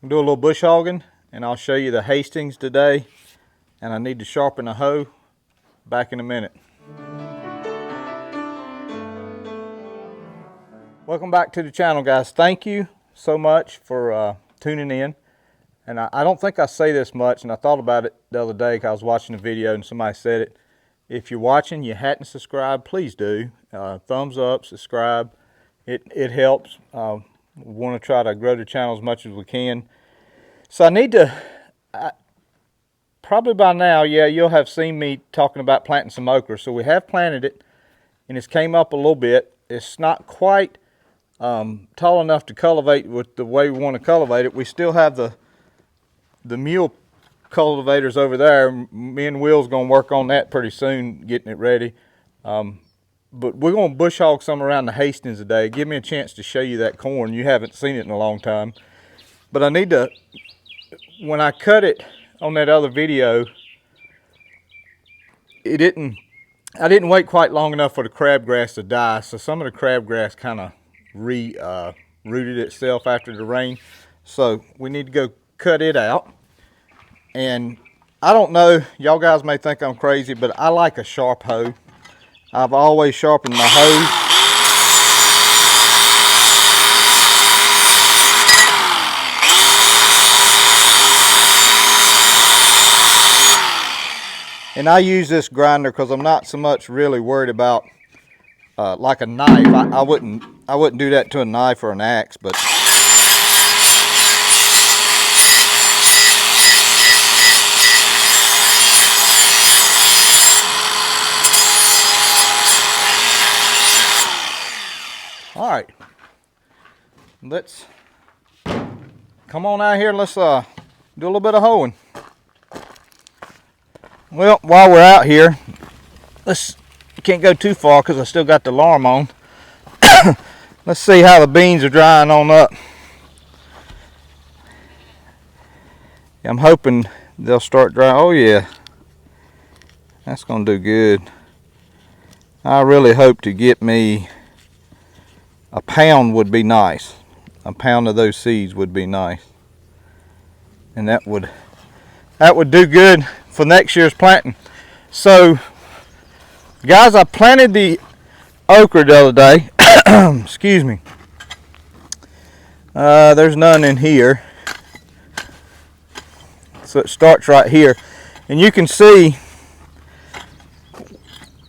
We'll do a little bush hogging, and I'll show you the Hastings today, and I need to sharpen a hoe. Back in a minute. Welcome back to the channel, guys. Thank you so much for tuning in. And I don't think I say this much, and I thought about it the other day because I was watching a video and somebody said it. If you're watching, you hadn't subscribed, please do. Thumbs up, subscribe. It helps. We want to try to grow the channel as much as we can. So I need to, probably by now, yeah, you'll have seen me talking about planting some okra. So we have planted it, and it's came up a little bit. It's not quite tall enough to cultivate with the way we want to cultivate it. We still have the mule cultivators over there. Me and Will's going to work on that pretty soon, getting it ready. But we're going to bush hog some around the Hastings today. Give me a chance to show you that corn. You haven't seen it in a long time. But I need to, when I cut it on that other video, I didn't wait quite long enough for the crabgrass to die. So some of the crabgrass kind of rooted itself after the rain. So we need to go cut it out. And I don't know, y'all guys may think I'm crazy, but I like a sharp hoe. I've always sharpened my hoe. And I use this grinder because I'm not so much really worried about like a knife. I wouldn't do that to a knife or an axe, but all right, let's come on out here. Let's do a little bit of hoeing. Well, while we're out here, can't go too far because I still got the alarm on. Let's see how the beans are drying on up. I'm hoping they'll start drying. Oh yeah, that's gonna do good. I really hope to get me a pound would be nice. A pound of those seeds would be nice. And that would do good for next year's planting. So guys, I planted the okra the other day. Excuse me. There's none in here. So it starts right here. And you can see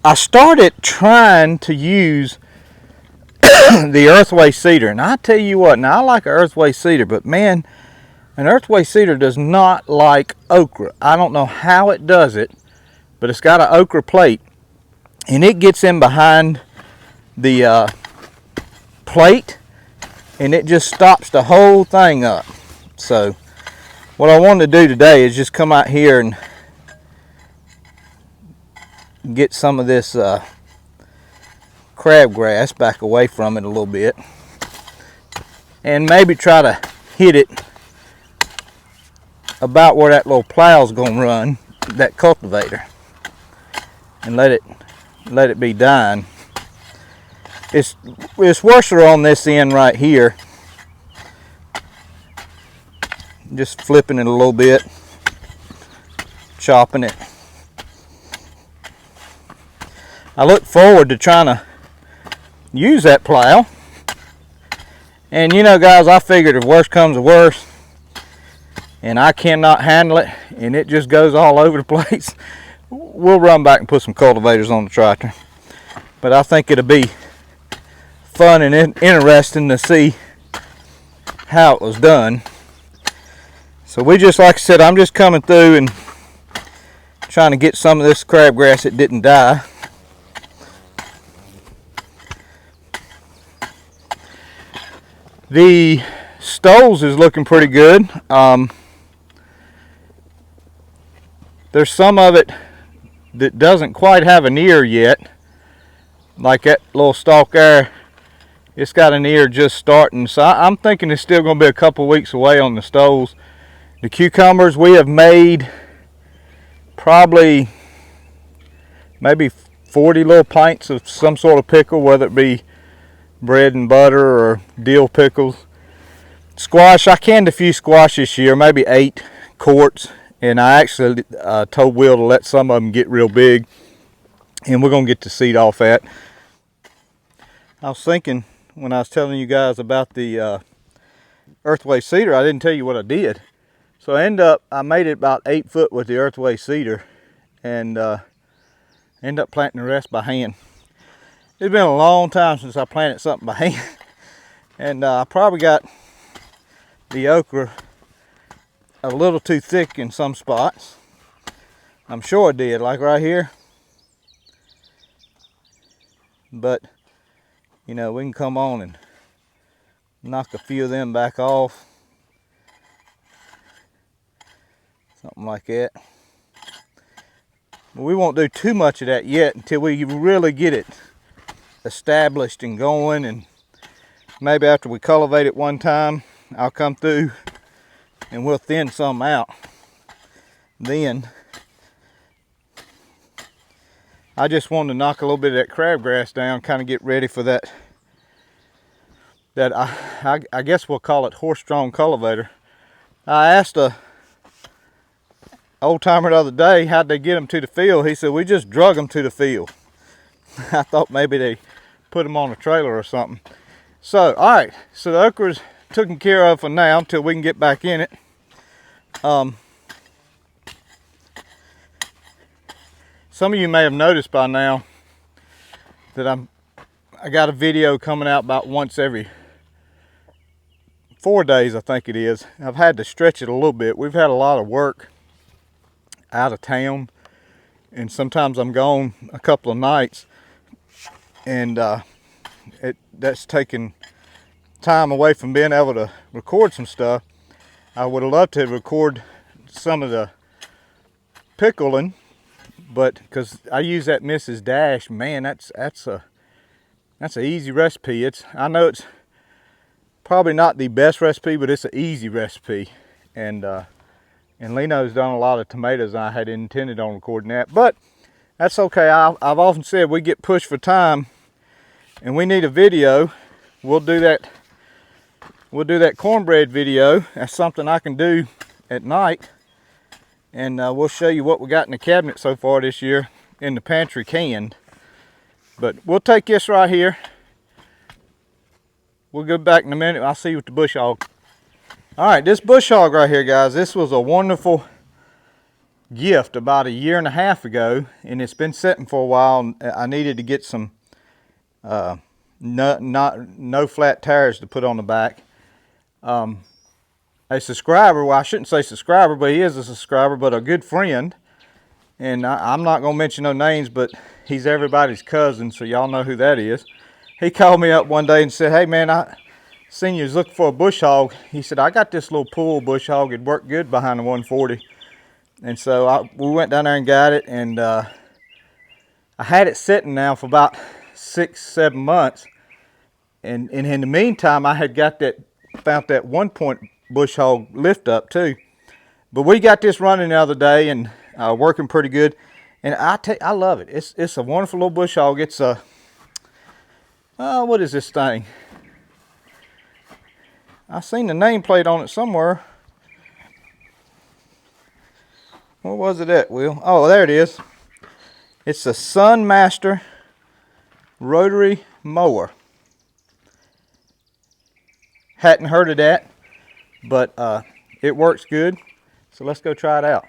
I started trying to use the earthway cedar, and I tell you what, now I like an earthway cedar, but man, an earthway cedar does not like okra. I don't know how it does it, but it's got an okra plate, and it gets in behind the plate, and it just stops the whole thing up. So what I wanted to do today is just come out here and get some of this crabgrass back away from it a little bit, and maybe try to hit it about where that little plow's gonna run, that cultivator, and let it be dying. It's worse on this end right here. Just flipping it a little bit, chopping it. I look forward to trying to use that plow, and you know guys, I figured if worse comes to worse and I cannot handle it and it just goes all over the place, we'll run back and put some cultivators on the tractor. But I think it'll be fun and interesting to see how it was done. So we just, like I said, I'm just coming through and trying to get some of this crabgrass that didn't die. The stoles is looking pretty good. There's some of it that doesn't quite have an ear yet. Like that little stalk there, it's got an ear just starting. So I'm thinking it's still going to be a couple weeks away on the stoles. The cucumbers, we have made probably maybe 40 little pints of some sort of pickle, whether it be bread and butter or dill pickles. Squash, I canned a few squash this year, maybe 8 quarts, and I actually told Will to let some of them get real big, and we're going to get the seed off that. I was thinking when I was telling you guys about the earthway cedar, I didn't tell you what I did. So I made it about 8 foot with the earthway cedar, and end up planting the rest by hand. It's been a long time since I planted something by hand, and I probably got the okra a little too thick in some spots. I'm sure I did, like right here. But you know, we can come on and knock a few of them back off. Something like that. But we won't do too much of that yet until we really get it established and going, and maybe after we cultivate it one time, I'll come through and we'll thin some out. Then I just wanted to knock a little bit of that crabgrass down, kind of get ready for that I guess we'll call it horse-drawn cultivator. I asked a old timer the other day how'd they get them to the field. He said we just drug them to the field. I thought maybe they put them on a trailer or something. So all right, so the okra's taken care of for now until we can get back in it. Some of you may have noticed by now that I got a video coming out about once every 4 days, I think it is. I've had to stretch it a little bit. We've had a lot of work out of town, and sometimes I'm gone a couple of nights, and that's taken time away from being able to record some stuff. I would have loved to record some of the pickling, but because I use that Mrs. Dash, man, that's an easy recipe. I know it's probably not the best recipe, but it's an easy recipe, and Leno's done a lot of tomatoes. I had intended on recording that, but that's okay. I've often said we get pushed for time and we need a video. We'll do that cornbread video. That's something I can do at night, and we'll show you what we got in the cabinet so far this year in the pantry canned. But we'll take this right here. We'll go back in a minute. I'll see you with the bush hog. All right, this bush hog right here, guys, this was a wonderful gift about 1.5 years ago, and it's been sitting for a while. I needed to get some no flat tires to put on the back. A subscriber, well, I shouldn't say subscriber, but he is a subscriber, but a good friend, and I'm not going to mention no names, but he's everybody's cousin, so y'all know who that is. He called me up one day and said, hey man, I seen you was looking for a bush hog. He said, I got this little pool bush hog. It worked good behind the 140. And so we went down there and got it, and I had it sitting now for about 6-7 months. And in the meantime, I had found that 1-point bush hog lift up too. But we got this running the other day and working pretty good. And I love it. It's a wonderful little bush hog. It's a, what is this thing? I seen the nameplate on it somewhere. What was it at, Will? Oh, there it is. It's a Sun-Mastr Rotary Mower. Hadn't heard of that, but it works good. So let's go try it out.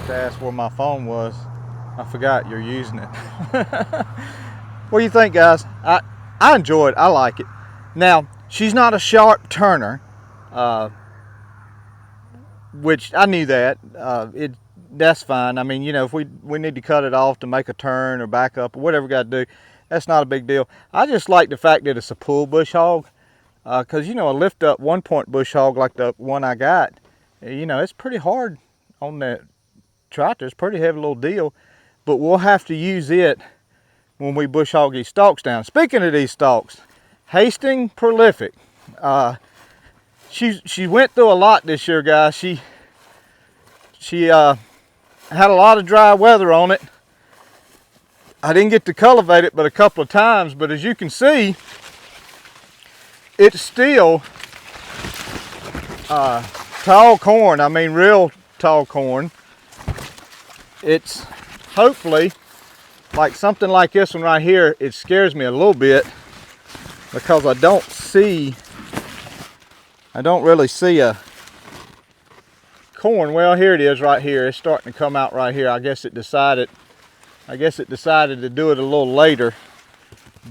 about to ask where my phone was. I forgot you're using it. What do you think, guys? I enjoy it. I like it. Now, she's not a sharp turner, which I knew that. That's fine. I mean, you know, if we need to cut it off to make a turn or back up or whatever we got to do, that's not a big deal. I just like the fact that it's a pull bush hog, because, you know, a lift up 1-point bush hog like the one I got, you know, it's pretty hard on that tractor. It's a pretty heavy little deal, but we'll have to use it when we bush hog these stalks down. Speaking of these stalks, Hastings Prolific. She went through a lot this year, guys. She had a lot of dry weather on it. I didn't get to cultivate it but a couple of times, but as you can see, it's still tall corn. I mean, real tall corn. It's hopefully like something like this one right here. It scares me a little bit because I don't really see a corn. Well, here it is right here. It's starting to come out right here. I guess it decided to do it a little later.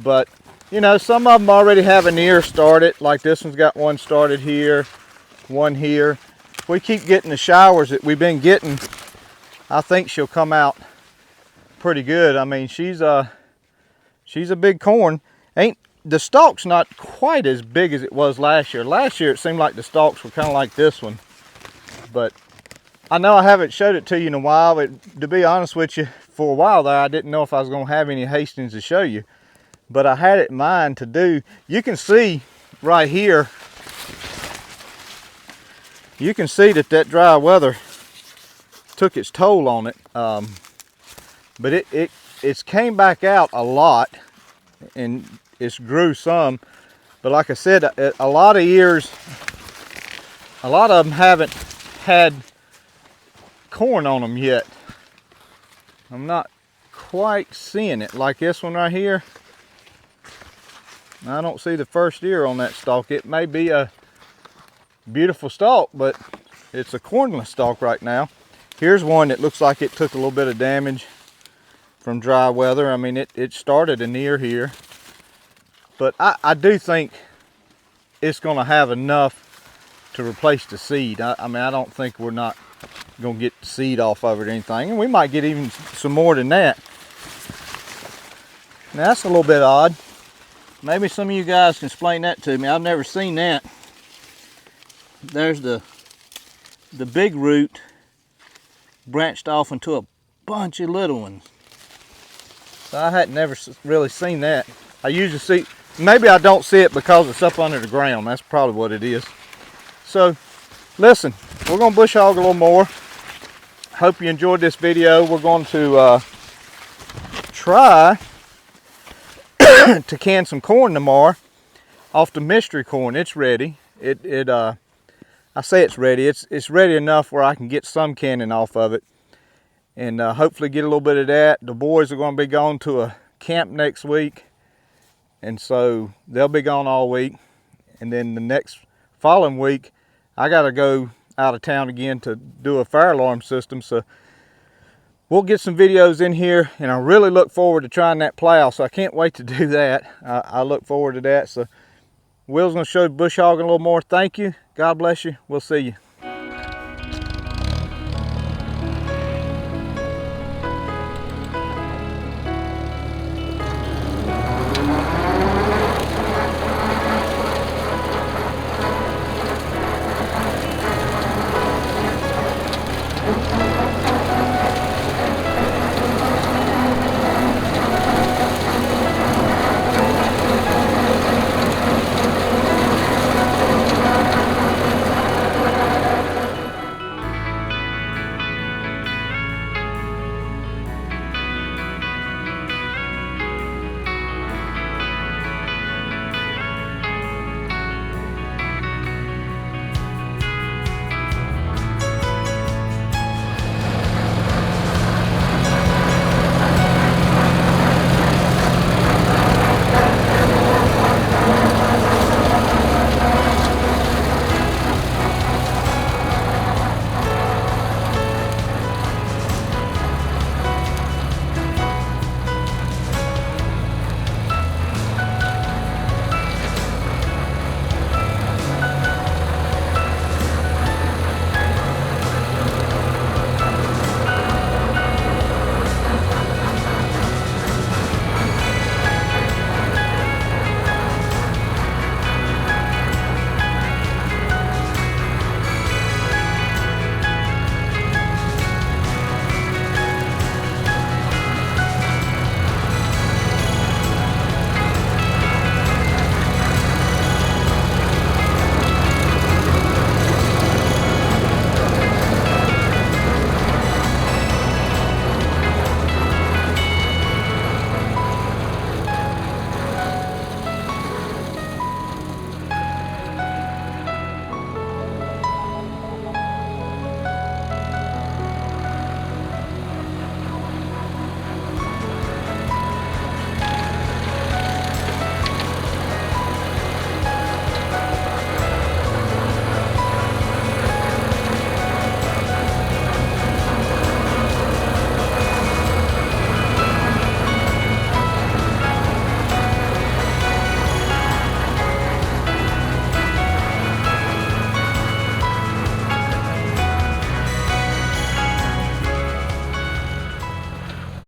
But, you know, some of them already have an ear started. Like this one's got one started here, one here. If we keep getting the showers that we've been getting, I think she'll come out pretty good. I mean, she's a big corn. The stalk's not quite as big as it was last year. Last year it seemed like the stalks were kind of like this one. But I know I haven't showed it to you in a while, but to be honest with you, for a while there I didn't know if I was going to have any Hastings to show you. But I had it in mind to do. You can see right here, you can see that dry weather took its toll on it. But it's came back out a lot, and it's grew some. But like I said, a lot of years, a lot of them haven't had corn on them yet. I'm not quite seeing it. Like this one right here, I don't see the first ear on that stalk. It may be a beautiful stalk, but it's a cornless stalk right now. Here's one that looks like it took a little bit of damage from dry weather. I mean, it started an ear here, but I do think it's going to have enough to replace the seed. I mean, I don't think we're not going to get the seed off of it or anything, and we might get even some more than that. Now that's a little bit odd. Maybe some of you guys can explain that to me. I've never seen that. There's the big root branched off into a bunch of little ones. So I had never really seen that. I usually see, maybe I don't see it because it's up under the ground. That's probably what it is. So listen, we're going to bush hog a little more. Hope you enjoyed this video. We're going to try to can some corn tomorrow off the mystery corn. It's ready. I say it's ready. It's ready enough where I can get some canning off of it, and hopefully get a little bit of that. The boys are going to be going to a camp next week, and so they'll be gone all week. And then the following week, I got to go out of town again to do a fire alarm system. So we'll get some videos in here, and I really look forward to trying that plow. So I can't wait to do that. I look forward to that. So Will's going to show bush hogging a little more. Thank you. God bless you. We'll see you.